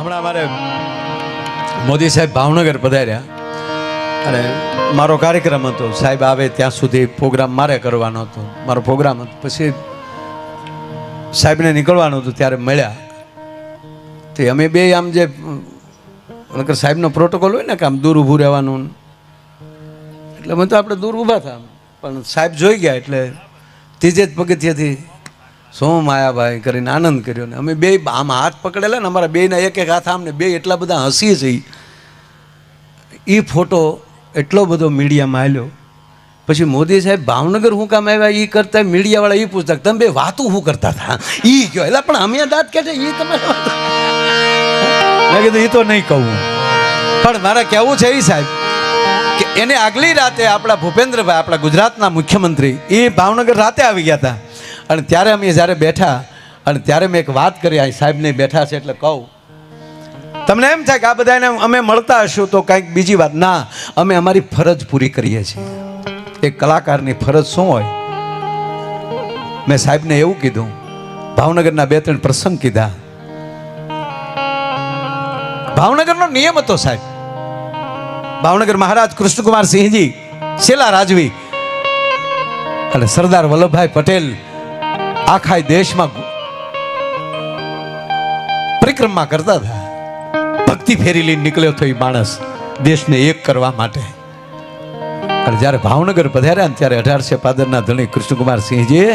હમણાં મારે મોદી સાહેબ ભાવનગર પધાર્યા અને મારો કાર્યક્રમ હતો, સાહેબ આવે ત્યાં સુધી પ્રોગ્રામ મારે કરવાનો હતો, મારો પ્રોગ્રામ હતો. પછી સાહેબને નીકળવાનું હતું ત્યારે મળ્યા. તે અમે બે આમ જે સાહેબનો પ્રોટોકોલ હોય ને કે આમ દૂર ઊભું રહેવાનું, એટલે મને તો આપણે દૂર ઊભા હતા, પણ સાહેબ જોઈ ગયા એટલે ત્રીજે જ પગથિયેથી શું માયાભાઈ કરીને આનંદ કર્યો ને અમે બે આમ હાથ પકડેલા ને અમારા બેના એક એક હાથ આમને બે એટલા બધા હસીએ છીએ. એ ફોટો એટલો બધો મીડિયામાં આવ્યો. પછી મોદી સાહેબ ભાવનગર શું કામ આવ્યા એ કરતા મીડિયાવાળા એ પૂછતા તમે બે વાતું શું કરતા હતા એ કહો. એટલે પણ અમે દાંત કે છે એ તમે મેં કીધું એ તો નહીં કહું, પણ મારે કહેવું છે એ સાહેબ કે એને આગલી રાતે આપણા ભૂપેન્દ્રભાઈ આપણા ગુજરાતના મુખ્યમંત્રી એ ભાવનગર રાતે આવી ગયા હતા. અને ત્યારે અમે જ્યારે બેઠા અને ત્યારે મેં એક વાત કરી, આ સાહેબને બેઠા છે એટલે કહું. તમને એમ થાય કે આ બધાને અમે મળતા હશું તો કંઈક બીજી વાત, ના, અમે અમારી ફરજ પૂરી કરીએ છીએ. એક કલાકારની ફરજ શું હોય? મેં સાહેબને એવું કીધું, ભાવનગરના 2-3 પ્રસંગ કીધા. ભાવનગરનો નિયમ હતો સાહેબ, ભાવનગર મહારાજ કૃષ્ણકુમાર સિંહજી શેલા રાજવી અને સરદાર વલ્લભભાઈ પટેલ આખા દેશમાં પરિક્રમા કરતા હતા. ભક્તિ ફેરી લઈને નીકળ્યો હતો એ માણસ દેશને એક કરવા માટે. અને જ્યારે ભાવનગર પધાર્યા ને ત્યારે 1800 પાદરના ધણી કૃષ્ણકુમાર સિંહજીએ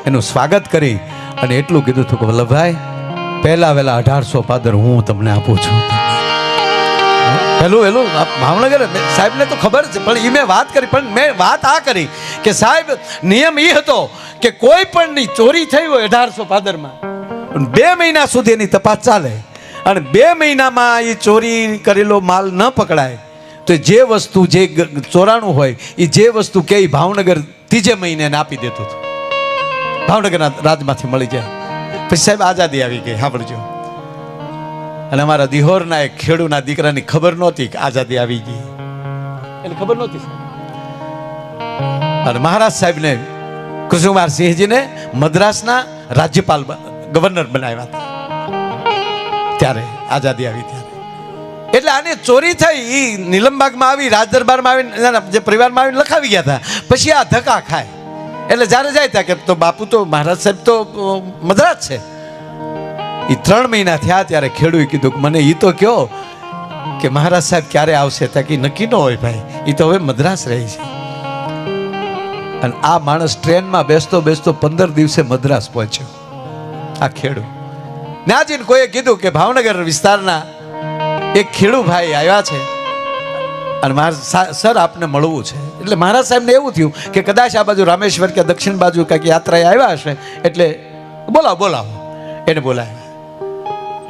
એનું સ્વાગત કરી અને એટલું કીધું હતું કે વલ્લભભાઈ પહેલા વહેલા 1800 પાદર હું તમને આપું છું. પેલું ભાવનગર સાહેબને તો ખબર છે, પણ એ મેં વાત કરી, પણ મેં વાત આ કરી કે સાહેબ નિયમ એ હતો કે કોઈ પણની ચોરી થઈ હોય 1800 પાદરમાં 2 મહિના સુધી એની તપાસ ચાલે અને 2 મહિનામાં એ ચોરી કરેલો માલ ન પકડાય તો જે વસ્તુ જે ચોરાણું હોય એ જે વસ્તુ કે ભાવનગર 3 મહિને આપી દેતું હતું, ભાવનગરના રાજમાંથી મળી જાય. પછી સાહેબ આઝાદી આવી ગઈ, સાંભળજો. અને અમારા દિહોરના એક ખેડૂના દીકરાની ખબર નહોતી કે આઝાદી આવી ગઈ, એને ખબર નહોતી. અને મહારાજ સાહેબને કૃષ્ણકુમાર સિંહજીને મદ્રાસના રાજ્યપાલ ગવર્નર બનાવ્યા હતા ત્યારે આઝાદી આવી ત્યારે. એટલે આને ચોરી થઈ એ નીલમબાગમાં આવી, રાજદરબારમાં આવીને જે પરિવારમાં આવીને લખાવી ગયા હતા. પછી આ ધક્કા ખાય એટલે જ્યારે જાય ત્યાં કે તો બાપુ તો મહારાજ સાહેબ તો મદ્રાસ છે. એ 3 મહિના થયા ત્યારે ખેડૂએ કીધું કે મને એ તો કહો કે મહારાજ સાહેબ ક્યારે આવશે? ત્યાં કે નક્કી ન હોય ભાઈ, એ તો હવે મદ્રાસ રહી છે. અને આ માણસ ટ્રેનમાં બેસતો બેસતો 15 દિવસે મદ્રાસ પહોંચ્યો. આ ખેડૂ નાજીને કોઈએ કીધું કે ભાવનગર વિસ્તારના એક ખેડૂ ભાઈ આવ્યા છે અને સર આપને મળવું છે. એટલે મહારાજ સાહેબને એવું થયું કે કદાચ આ બાજુ રામેશ્વર કે દક્ષિણ બાજુ કંઈક યાત્રાએ આવ્યા હશે એટલે બોલાવો. એને બોલાવ્યા.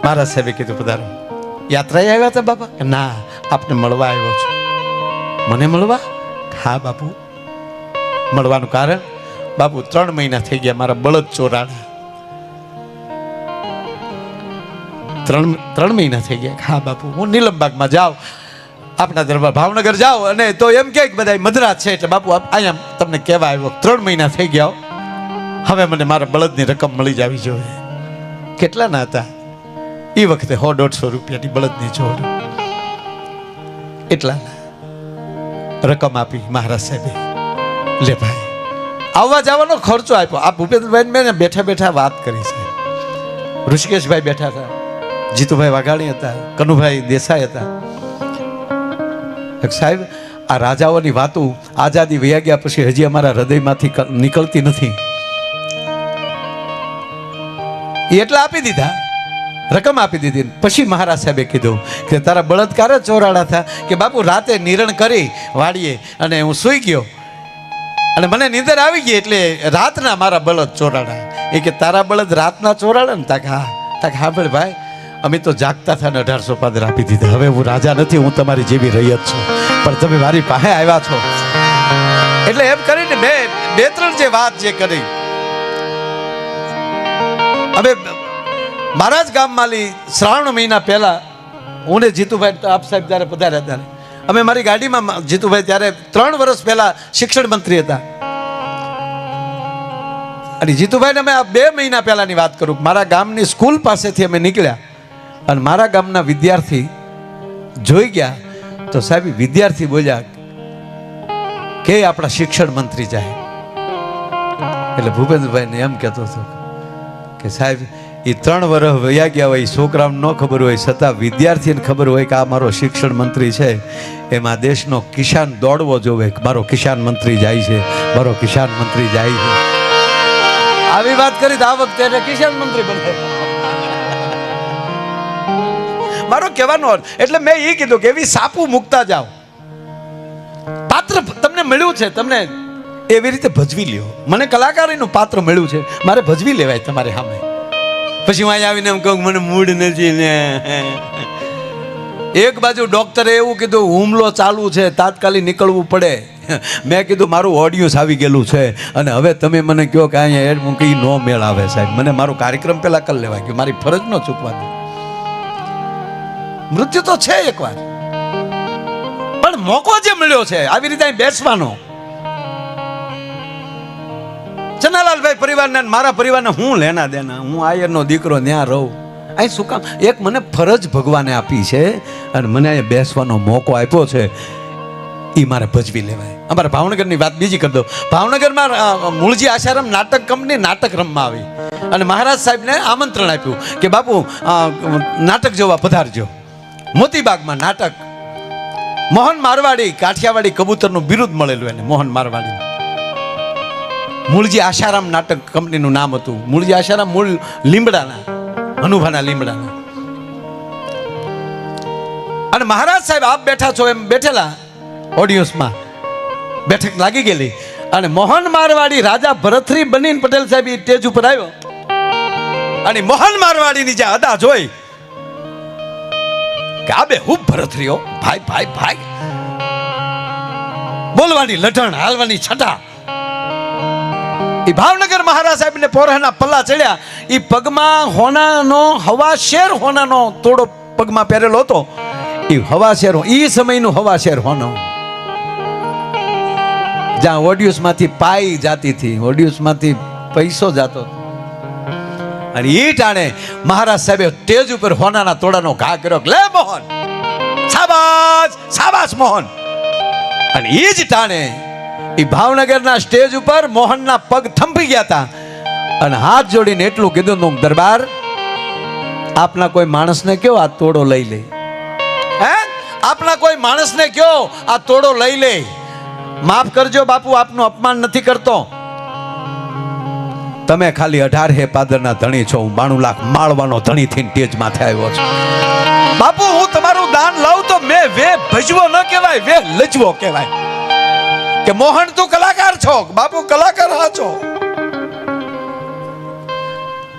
મહારાજ સાહેબે કીધું પધારો. યાત્રાએ આવ્યા હતા બાપા? ના, આપને મળવા આવ્યો છું. મને મળવા? હા બાપુ. મળવાનું કારણ? બાપુ 3 મહિના થઈ ગયા મારા બળદ ચોરાણા. 3 મહિના થઈ ગયા. હા બાપુ, હું નીલમબાગમાં જાઉં આપના દરબાર ભાવનગર જાઉં અને તો એમ કે બધા મદ્રાસ છે એટલે બાપુ અહીંયા તમને કહેવા આવ્યો 3 મહિના થઈ ગયા, હવે મને મારા બળદની રકમ મળી જવી જોઈએ. કેટલાના હતા એ વખતે? 100-150 રૂપિયાની બળદની જોડ. એટલાના રકમ આપી મહારાજ સાહેબે. લે ભાઈ, આવવા જવાનો ખર્ચો આપ્યો. આ ભૂપેન્દ્રભાઈ મેં બેઠા બેઠા વાત કરી છે. ઋષિકેશભાઈ બેઠા હતા, જીતુભાઈ વાઘાણી હતા, કનુભાઈ દેસાઈ હતા. સાહેબ આ રાજાઓની વાતો આઝાદી વયા ગયા પછી હજી અમારા હૃદયમાંથી નીકળતી નથી. એટલા આપી દીધા, રકમ આપી દીધી. પછી મહારાજ સાહેબે કીધું કે તારા બળદકાર જ ચોરાડા હતા કે બાપુ રાતે નિરણ કરી વાડીએ અને હું સૂઈ ગયો અને મને નીંદર આવી ગઈ એટલે રાતના મારા બળદ ચોરાડા. એ કે તારા બળદ રાતના ચોરાડા ને? તાકે હા. તાકે હા ભાઈ ભાઈ અમે તો જાગતા હતા ને 1800 પાદર આપી દીધા. હવે હું રાજા નથી, હું તમારી જેવી રહી જ છું, પણ તમે મારી પાસે આવ્યા છો. એટલે એમ કરીને 2-3 જે વાત જે કરી. હવે મહારાજ ગામમાંથી શ્રાવણ મહિના પહેલા હું ને જીતુભાઈ તો આપ સાહેબ જ્યારે પધાર્યા ત્યારે અમે મારી ગાડીમાં, જીતુભાઈ ત્યારે 3 વર્ષ પહેલા શિક્ષણ મંત્રી હતા અને જીતુભાઈને અમે આ 2 મહિના પહેલાની વાત કરું, મારા ગામની સ્કૂલ પાસેથી અમે નીકળ્યા અને મારા ગામના વિદ્યાર્થી જોઈ ગયા તો સાહેબ વિદ્યાર્થી બોલ્યા કે આપણા શિક્ષણ મંત્રી જાય. એટલે ભૂપેન્દ્રભાઈને એમ કહેતો હતો કે સાહેબ એ 3 વર્ષ વયા ગયા હોય, છોકરાઓને ન ખબર હોય છતાં વિદ્યાર્થીને ખબર હોય કે આ મારો શિક્ષણ મંત્રી છે. એમાં દેશનો કિસાન દોડવો જોવે કે મારો કિસાન મંત્રી જાય છે, મારો કિસાન મંત્રી જાય છે. આવી વાત કરી તો આ વખતે એને કિસાન મંત્રી બને. મારો કહેવાનો અર્થ એટલે મેં એ કીધું કે એવી સાપુ મૂકતા જાઓ. પાત્ર તમને મળ્યું છે, તમને એવી રીતે ભજવી લ્યો. મને કલાકારીનું પાત્ર મળ્યું છે, મારે ભજવી લેવાય તમારી સામે. પછી હું અહીંયા આવીને એમ કહું મને મૂડ નથી ને. એક બાજુ ડોક્ટરે એવું કીધું હુમલો ચાલુ છે, તાત્કાલિક નીકળવું પડે. મેં કીધું મારું ઓડિયન્સ આવી ગયેલું છે અને હવે તમે મને કહો કે અહીંયા એડ મૂકી નો મેળ આવે સાહેબ. મને મારો કાર્યક્રમ પહેલા કરી લેવાય કે મારી ફરજ ન ચૂકવા દે. મૃત્યુ તો છે એકવાર, પણ મોકો જે મળ્યો છે આવી રીતે અહીં બેસવાનો. ચનાલાલભાઈ પરિવારને મારા પરિવારને હું લેના દેના. હું આયરનો દીકરો ત્યાં રહું. અહીં શું કામ? એક મને ફરજ ભગવાને આપી છે અને મને અહીંયા બેસવાનો મોકો આપ્યો છે, એ મારે ભજવી લેવાય. અમારા ભાવનગરની વાત બીજી કરી દો. ભાવનગરમાં મૂળજી આશારામ નાટક કંપની નાટક રમવા આવી અને મહારાજ સાહેબને આમંત્રણ આપ્યું કે બાપુ નાટક જોવા પધારજો. મોતીબાગમાં નાટક. મોહન મારવાડી કાઠિયાવાડી કબૂતરનું બિરુદ મળેલું એને. મોહન મારવાડી મૂળજી આશારામ નાટક કંપનીનું નામ હતું. મૂળજી આશારામ મૂળ લીમડાના, અનુભાના લીમડાના. અને મહારાજ સાહેબ આપ બેઠા છો એમ બેઠેલા ઓડિયન્સમાં બેઠક લાગી ગયેલી અને મોહન મારવાડી રાજા ભરતરી બનીને પટેલ સાહેબ એ સ્ટેજ ઉપર આવ્યો અને મોહન મારવાડીની જે અદા જોઈ કે આ બે હું ભરતરીઓ ભાઈ ભાઈ ભાઈ, બોલવાની લઢણ, હાલવાની છટા. એ ભાવનગર મહારાજ સાહેબને પોરહના પલ્લા ચડ્યા. એ પગમાં હોનાનો હવા શેર હોનાનો તોડો પગમાં પહેરેલો હતો. એ હવા શેર, એ સમયનું હવા શેર હોનો, જ્યાં ઓડિયન્સમાંથી પાઈ જાતી હતી, ઓડિયન્સમાંથી પૈસો જાતો. અને એ ટાણે મહારાજ સાહેબે સ્ટેજ ઉપર હોનાના તોડાનો ઘા કર્યો. લે મોહન, શાબાશ શાબાશ મોહન. અને એ જ ટાણે એ ભાવનગરના સ્ટેજ ઉપર મોહનના પગ થંભી ગયા હતા અને હાથ જોડીને એટલું કીધું, દરબાર આપના કોઈ માણસને કયો આ તોડો લઈ લે. હે, આપના કોઈ માણસને કયો આ તોડો લઈ લે. માફ કરજો બાપુ, આપનું અપમાન નથી કરતો. તમે ખાલી 18 હે પાદરના ધણી છો, હું 92 લાખ માળવાનો ધણી થઈને સ્ટેજ માથે આવ્યો છું. બાપુ હું તમારું દાન લઉં તો મેં વે ભજવો ન કહેવાય, વે લજવો કહેવાય. કે મોહન તું કલાકાર છો, બાપુ કલાકાર હા છો.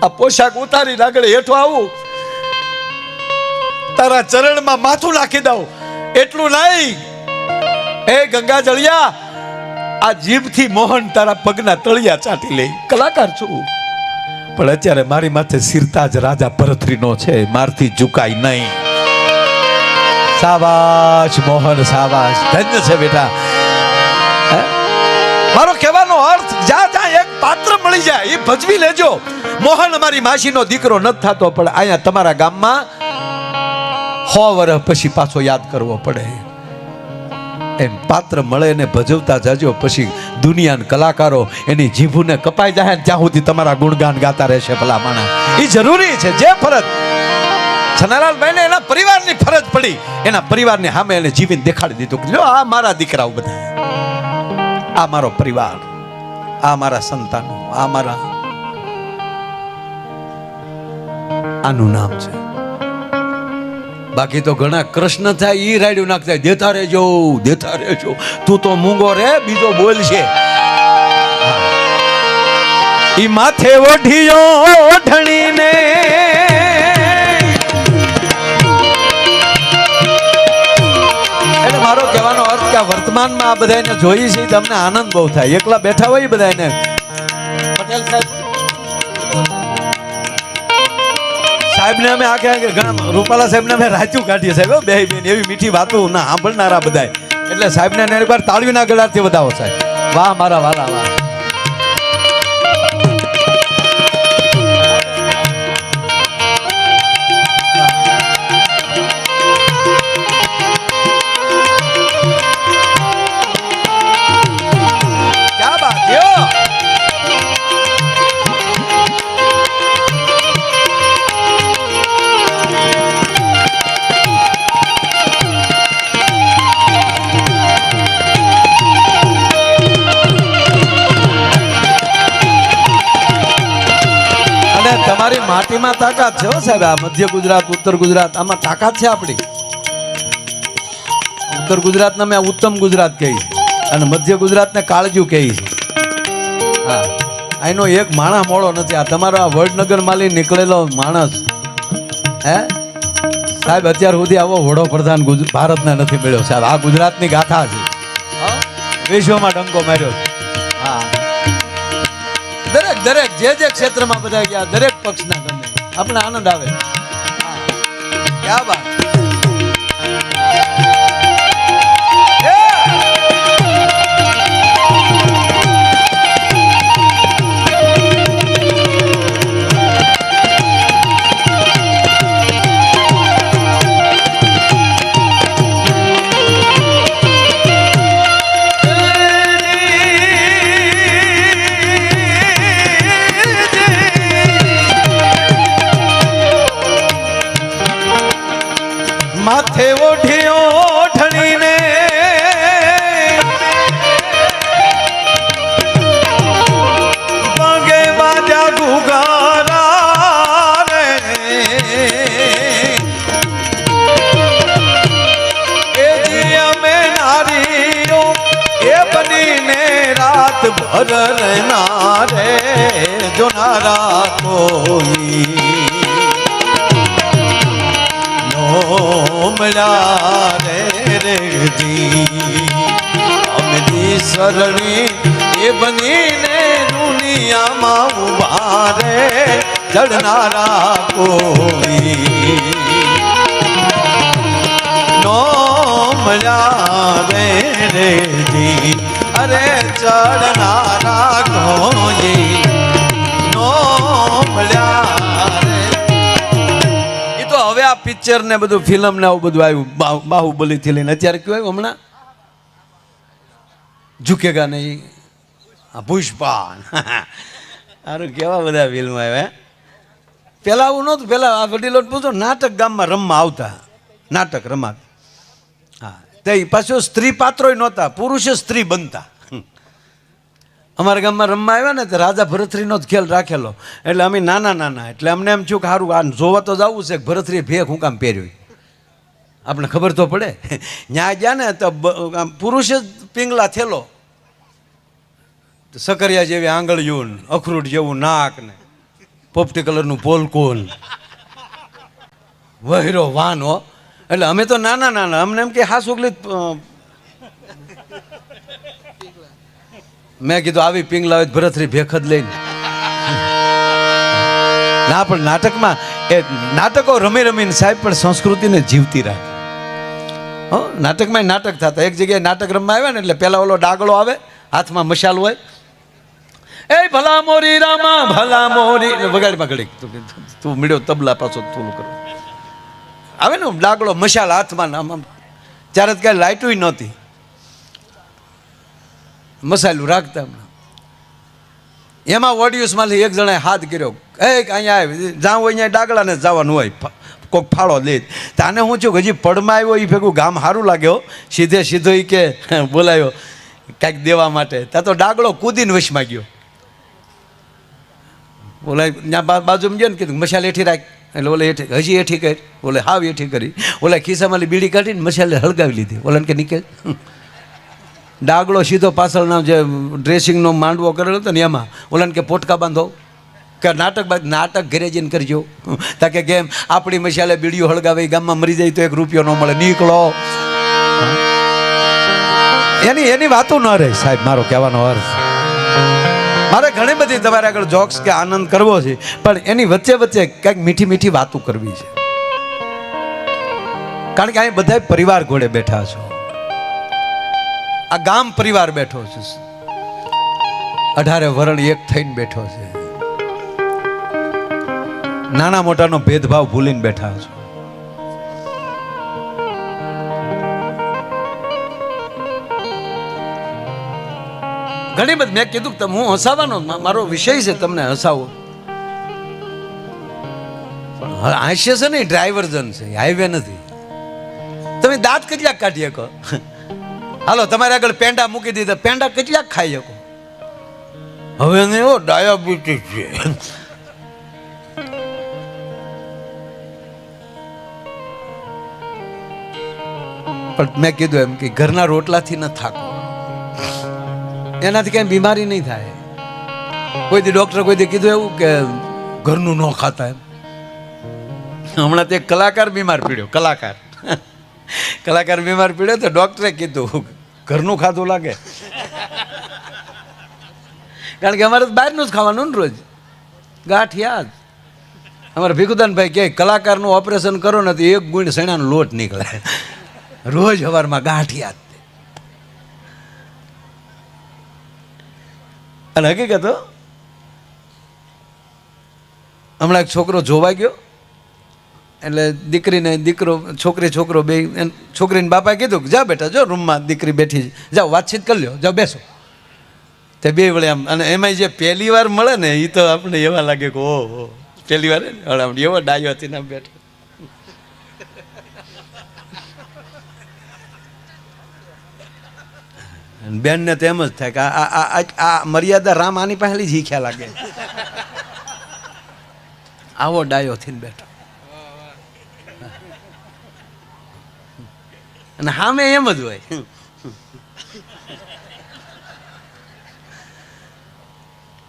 આ પોશાક ઉતારી આગળ હેઠો આવું, તારા ચરણમાં માથું નાખી દઉં એટલું નહીં. એ ગંગા જળિયા, આ જીભથી મોહન તારા પગના તળિયા ચાટી લે. કલાકાર છું, પણ અત્યારે મારી માથે સિરતાજ રાજા ભરતરીનો છે, મારથી ઝુકાય નહીં. શાબાશ મોહન, શાબાશ, ધન્ય છે બેટા. મારો કહેવાનો અર્થ, જ્યાં જ્યાં એક પાત્ર મળી જાય એ ભજવી લેજો. મોહન અમારી માસીનો દીકરો નથી થતો, પણ અહીંયા તમારા ગામમાં 100 વર્ષ પછી પાછો યાદ કરવો પડે. એમ પાત્ર મળે ને ભજવતા જાજો. પછી દુનિયાના કલાકારો એની જીભુને કપાઈ જાય ત્યાં સુધી તમારા ગુણગાન ગાતા રહેશે. ભલા માણા, એ જરૂરી છે. જે ફરજ છનાલાલભાઈને એના પરિવારની ફરજ પડી, એના પરિવારની સામે એને જીવીને દેખાડી દીધું કે લ્યો આ મારા દીકરાઓ બધા, આ મારો પરિવાર, આ મારા સંતાનો, આ મારા, આનું નામ છે. બાકી તો ઘણા કૃષ્ણ થાય ઈ રાડ્યું નાખતા, દેતા રહેજો દેતા રહેજો. તું તો મૂંગો રે, બીજો બોલ છે. ઈ માથે ઓઢિયો ઓઢણીને એટલે મારો કહેવાનો અર્થ કે વર્તમાનમાં આ બધાને જોઈ છે તમને આનંદ બહુ થાય. એકલા બેઠા હોય બધાને પટેલ સાહેબ ને અમે આખે ઘણા રૂપાલા સાહેબ ને અમે રાચું કાઢીએ સાહેબ, બે બેન એવી મીઠી વાતો ના સાંભળનારા બધા. એટલે સાહેબ ને એકવાર તાળીના ગળાથી વધાવો સાહેબ. વાહ મારા વાલા વાહ. એમાં તાકાત છે હો સાહેબ. આ મધ્ય ગુજરાત, ઉત્તર ગુજરાત, આમાં તાકાત છે આપણી. ઉત્તર ગુજરાતને અમે ઉત્તમ ગુજરાત કહી છે અને મધ્ય ગુજરાતને કાળજુ કહી છે. હા, આનો એક માણસ મોડો નથી. આ તમારો આ વડનગર માંથી નીકળેલો માણસ હે સાહેબ અત્યાર સુધી આવો વડોપ્રધાન ભારતને નથી મળ્યો સાહેબ. આ ગુજરાતની ગાથા છે, વિશ્વમાં ડંકો માર્યો. હા, દરેક દરેક જે ક્ષેત્રમાં બધા ગયા, દરેક પક્ષના ગમે, આપણે આનંદ આવે. ક્યાં વાત. માથે ઓઢીઓ ઠણીને પગે બાજા ગુગારા રે એ જી અમે નારીઓ એ બનીને રાત ભર રહેના રે જોનારા કોઈ મળ્યા રે જી અમની શરણી એ બનીને દુનિયામાં ઉભા રે ચડનારા કોઈ નો મળ્યા રે જી અરે ચડનારા કોઈ નો મળ્યા રે. હવે આ પિક્ચર ને બધું ફિલ્મ ને આવું બધું આવ્યું, બાહુબલી થી લઈને અત્યારે કયું હમણાં ઝુકેગા નહીં, પુષ્પા, સારું કેવા બધા ફિલ્મ આવ્યા. પેલા આવું નહોતું. પેલા આ વડીલો પૂછો નાટક ગામમાં રમવા આવતા, નાટક રમા. હા, તે પાછું સ્ત્રી પાત્રો નહોતા, પુરુષ સ્ત્રી બનતા. અમારા ગામમાં રમવા આવ્યા ને તો રાજા ભરતરીનો જ ખેલ રાખેલો. એટલે અમે નાના નાના એટલે અમને એમ થયું કે સારું આ જોવા તો જવું છે, ભરતરીએ ભેખ હું કામ પહેર્યું, આપણે ખબર તો પડે. ત્યાં ગયા ને તો પુરુષ જ પિંગલા થેલો, સકરિયા જેવી આંગળીયું, અખરૂટ જેવું નાક ને પોપટી કલરનું પોલકોલ, વહેરો વાનો. એટલે અમે તો નાના નાના, અમને એમ કે હા સુગલી. મેં કીધું આવી પિંગલા હોય ભરતરી ભેખ જ લઈને ના. પણ નાટકમાં એ નાટકો રમી રમીને સાહેબ પણ સંસ્કૃતિને જીવતી રાખે. નાટકમાં નાટક થતા. એક જગ્યાએ નાટક રમવા આવ્યા ને એટલે પેલા ઓલો ડાગલો આવે, હાથમાં મશાલ હોય, એ ભલા મોરી રામા ભલા મોરી વગાડીમાં ઘડી તું મીડ્યો તબલા પાછો તું કરો આવે ને ડાગલો મશાલ હાથમાં. આમ ત્યારે કઈ લાઇટું નહોતી, મસાલું રાખતા. એમાં ઓડિયન્સમાંથી એક જણાએ હાથ કર્યો, અહીંયા આવે જ્યાં હોય અહીંયા ડાગલાને જવાનું હોય, કોઈક ફાળો લે. તાને હું છું હજી પડમાં આવ્યો એ ભેગું ગામ સારું લાગ્યો, સીધે સીધો એ કે બોલાયો કાંઈક દેવા માટે. ત્યાં તો ડાગલો કૂદીને વશમાં ગયો. બોલાય ત્યાં બાજુમાં ગયો ને કીધું મસાલ એઠી રાખ. એટલે ઓલે એઠી હજી એઠી કરી, ઓલે હાવ એઠી કરી. ઓલા ખિસ્સામાં બીડી કાઢીને મસાલે હળગાવી લીધી. ઓલાને કે નીકળ. ડાગલો સીધો પાછળનો જે ડ્રેસિંગનો માંડવો કરેલો હતો ને એમાં ઓલાને કે પોટકા બાંધો કે નાટક ઘરે જઈને કરજો. તાકે કેમ આપણી મસાલે બીડીઓ હળગાવે ગામમાં મરી જાય તો 1 રૂપિયો ન મળે, નીકળો. એની વાતો ન રહે સાહેબ. મારો કહેવાનો અર્થ, મારે ઘણી બધી તમારે આગળ જોક્સ કે આનંદ કરવો છે, પણ એની વચ્ચે વચ્ચે કંઈક મીઠી મીઠી વાતો કરવી છે. કારણ કે અહીં બધા પરિવાર ઘોડે બેઠા છો, આ ગામ પરિવાર બેઠો છે, 18 વરણ એક થઈને બેઠો છે, નાના મોટાનો ભેદભાવ ભૂલીને બેઠા છો. ઘણી બધી મેં કીધું કે હું હસાવાનો મારો વિષય છે, તમને હસાવો. પણ હાસ્ય છે ને ડ્રાઈવર્જન છે, હાઈવે નથી. તમે દાંત કેટલાક કાઢી શકો? હાલો તમારે આગળ પેંડા મૂકી દીધા, પેંડા કેટલાક ખાઈ શકો? હવે એવો ડાયાબિટીસ છે. પણ મેં કીધું એમ કે ઘરના રોટલાથી ન થાકો, એનાથી કઈ બીમારી નહીં થાય. કોઈ દી ડૉક્ટર કોઈ દી કીધું એવું કે ઘરનું ન ખાતા એમ? હમણાં તે કલાકાર બીમાર પીડ્યો, કલાકાર બીમાર પીડ્યો તો ડૉક્ટરે કીધું ઘરનું ખાધું લાગે. કારણ કે અમારે બહારનું જ ખાવાનું ને રોજ, ગાંઠિયા જ. અમારે ભીખુદાનભાઈ કહે કલાકારનું ઓપરેશન કરો ને તો 1 ગુણ સણાનો લોટ નીકળે, રોજ સવારમાં ગાંઠિયા જ. અને હકીકત હમણાં એક છોકરો જોવા ગયો, એટલે દીકરીને દીકરો, છોકરો બે, છોકરીને બાપાએ કીધું જા બેટા, જો રૂમમાં દીકરી બેઠી, જાઓ વાતચીત કરી લ્યો, જાઓ બેસો. તે બે વળે આમ, અને એમાં જે પહેલી વાર મળે ને એ તો આપણે એવા લાગે કે ઓહો પહેલી વાર એવો ડાયો હતી ને બેઠો. બેનને તો એમ જ થાય કે આ મર્યાદા રામ આની પહેલી જ શીખ્યા લાગે, આવો ડાયો થઈને બેઠો. અને સામે એમ જ હોય.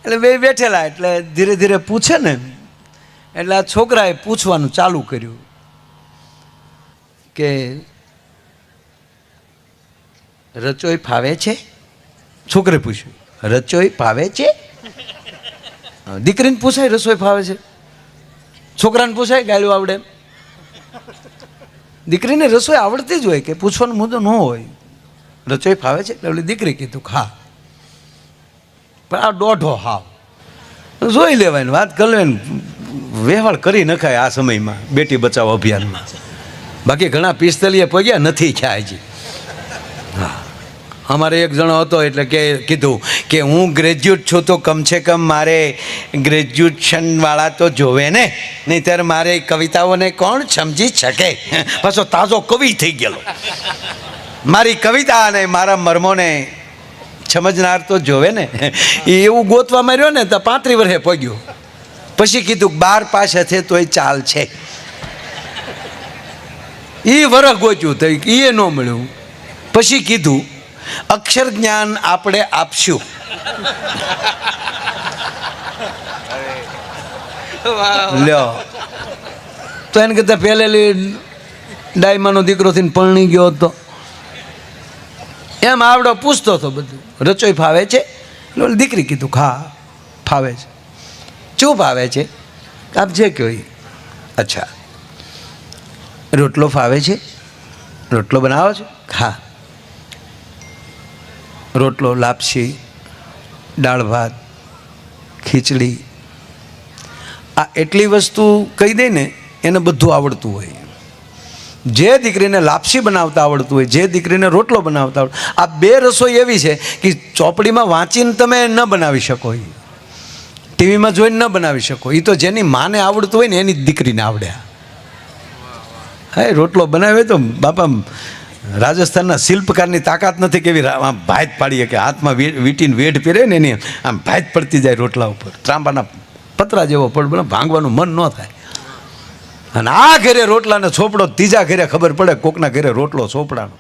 એટલે બે બેઠેલા, એટલે ધીરે ધીરે પૂછે ને, એટલે આ છોકરાએ પૂછવાનું ચાલુ કર્યું કે રચોઈ ફાવે છે? છોકરે પૂછ્યું રચોઈ ફાવે છે? દીકરીને પૂછાય રસોઈ ફાવે છે? છોકરાને પૂછાય ગાળ્યું આવડે? દીકરીને રસોઈ આવડતી જ હોય કે પૂછવાનો મુદ્દો ન હોય. રસોઈ ફાવે છે? એટલે દીકરી કીધું ખા. પણ આ દોઢો હાવ જોઈ લેવાય ને વાત કરી લેવાય, વ્યવહાર કરી નખાય આ સમયમાં બેટી બચાવો અભિયાનમાં. બાકી ઘણા 45 પગ્યા નથી ખ્યા હજી. હા, અમારે એક જણો હતો એટલે કે કીધું કે હું ગ્રેજ્યુએટ છું તો કમસે કમ મારે ગ્રેજ્યુએશનવાળા તો જોવે ને, નહીંતર મારે કવિતાઓને કોણ સમજી શકે? પાછો તાજો કવિ થઈ ગયેલો, મારી કવિતા અને મારા મર્મોને સમજનાર તો જોવે ને. એવું ગોતવા માર્યો ને તો 35 વર્ષે પગ્યો. પછી કીધું 12 પાસ હશે તોય ચાલ છે. એ વરખ ગોચ્યું તો એ ન મળ્યું. પછી કીધું અક્ષર જ્ઞાન આપણે આપશું. લ્યો તો એને કરતા પહેલેલી ડાયમાનો દીકરો થઈને પરણી ગયો હતો. એમ આવડો પૂછતો હતો બધું. રચોઈ ફાવે છે? દીકરી કીધું ખા ફાવે છે. શું ફાવે છે? આપ જે કહો. અચ્છા, રોટલો ફાવે છે? રોટલો બનાવો છો? ખા. રોટલો, લાપસી, દાળ ભાત, ખીચડી, આ એટલી વસ્તુ કહી દે ને એને બધું આવડતું હોય. જે દીકરીને લાપસી બનાવતા આવડતું હોય, જે દીકરીને રોટલો બનાવતા આવડતું, આ 2 રસોઈ એવી છે કે ચોપડીમાં વાંચીને તમે ન બનાવી શકો, ટીવીમાં જોઈને ન બનાવી શકો. એ તો જેની માને આવડતું હોય ને એની દીકરીને આવડે. હા, રોટલો બનાવે તો બાપા રાજસ્થાનના શિલ્પકારની તાકાત નથી કેવી આમ ભાત પાડીએ કે હાથમાં વીટીને વેઢ પહેરે ને એની આમ ભાત પડતી જાય રોટલા ઉપર, ત્રાંબાના પતરા જેવો પણ ભાંગવાનું મન ન થાય. અને આ ઘરે રોટલાને ચોપડો, ત્રીજા ઘરે ખબર પડે કોકના ઘરે રોટલો ચોપડાનો.